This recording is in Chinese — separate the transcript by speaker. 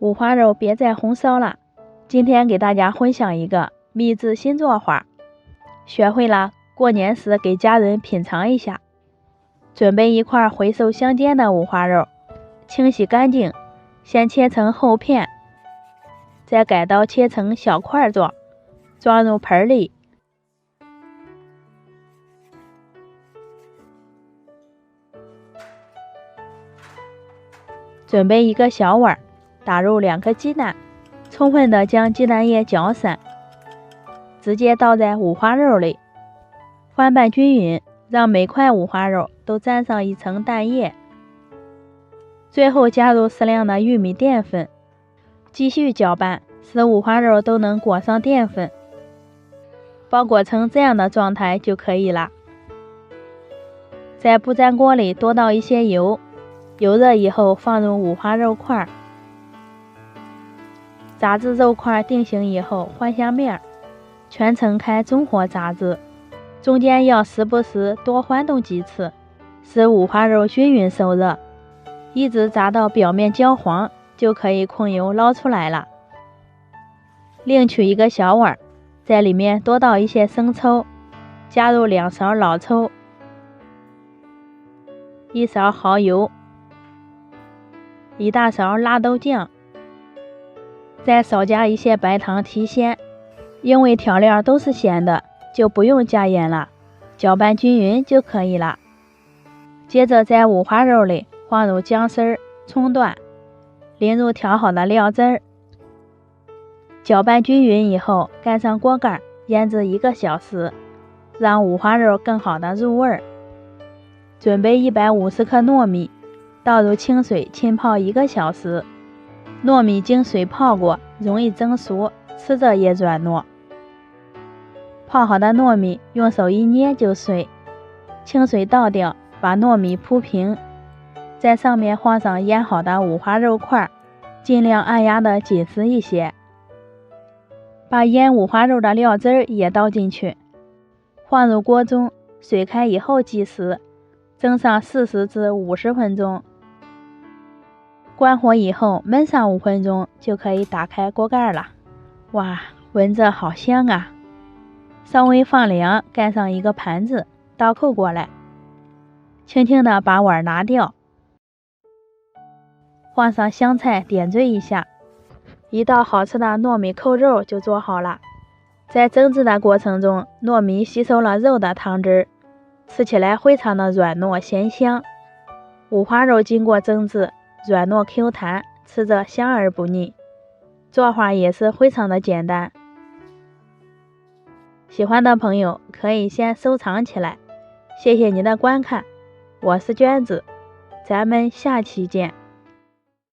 Speaker 1: 五花肉别再红烧了，今天给大家分享一个秘制新做法，学会了过年时给家人品尝一下。准备一块回收相间的五花肉，清洗干净，先切成厚片，再改刀切成小块状，装入盆里。准备一个小碗，打入2颗鸡蛋，充分的将鸡蛋液搅散，直接倒在五花肉里，翻拌均匀，让每块五花肉都沾上一层蛋液。最后加入适量的玉米淀粉，继续搅拌，使五花肉都能裹上淀粉，包裹成这样的状态就可以了。在不粘锅里多倒一些油，油热以后放入五花肉块，炸至肉块定型以后换下面，全程开中火炸制，中间要时不时多翻动几次，使五花肉均匀受热，一直炸到表面焦黄，就可以控油捞出来了。另取一个小碗，在里面多倒一些生抽，加入2勺老抽，1勺蚝油，1大勺辣豆酱，再少加一些白糖提鲜，因为调料都是咸的，就不用加盐了，搅拌均匀就可以了。接着在五花肉里放入姜丝、葱段，淋入调好的料汁儿，搅拌均匀以后盖上锅盖，腌制1个小时，让五花肉更好的入味儿。准备150克糯米，倒入清水浸泡1个小时，糯米经水泡过，容易蒸熟，吃着也软糯。泡好的糯米用手一捏就碎，清水倒掉，把糯米铺平，在上面放上腌好的五花肉块，尽量按压的紧实一些。把腌五花肉的料汁也倒进去，放入锅中，水开以后计时，蒸上40至50分钟。关火以后焖上5分钟就可以打开锅盖了。哇，闻着好香啊！稍微放凉，盖上一个盘子，倒扣过来，轻轻的把碗拿掉，放上香菜点缀一下，一道好吃的糯米扣肉就做好了。在蒸制的过程中，糯米吸收了肉的汤汁，吃起来非常的软糯咸香。五花肉经过蒸制，软糯 Q 弹，吃着香而不腻。做法也是非常的简单，喜欢的朋友可以先收藏起来。谢谢您的观看，我是娟子，咱们下期见。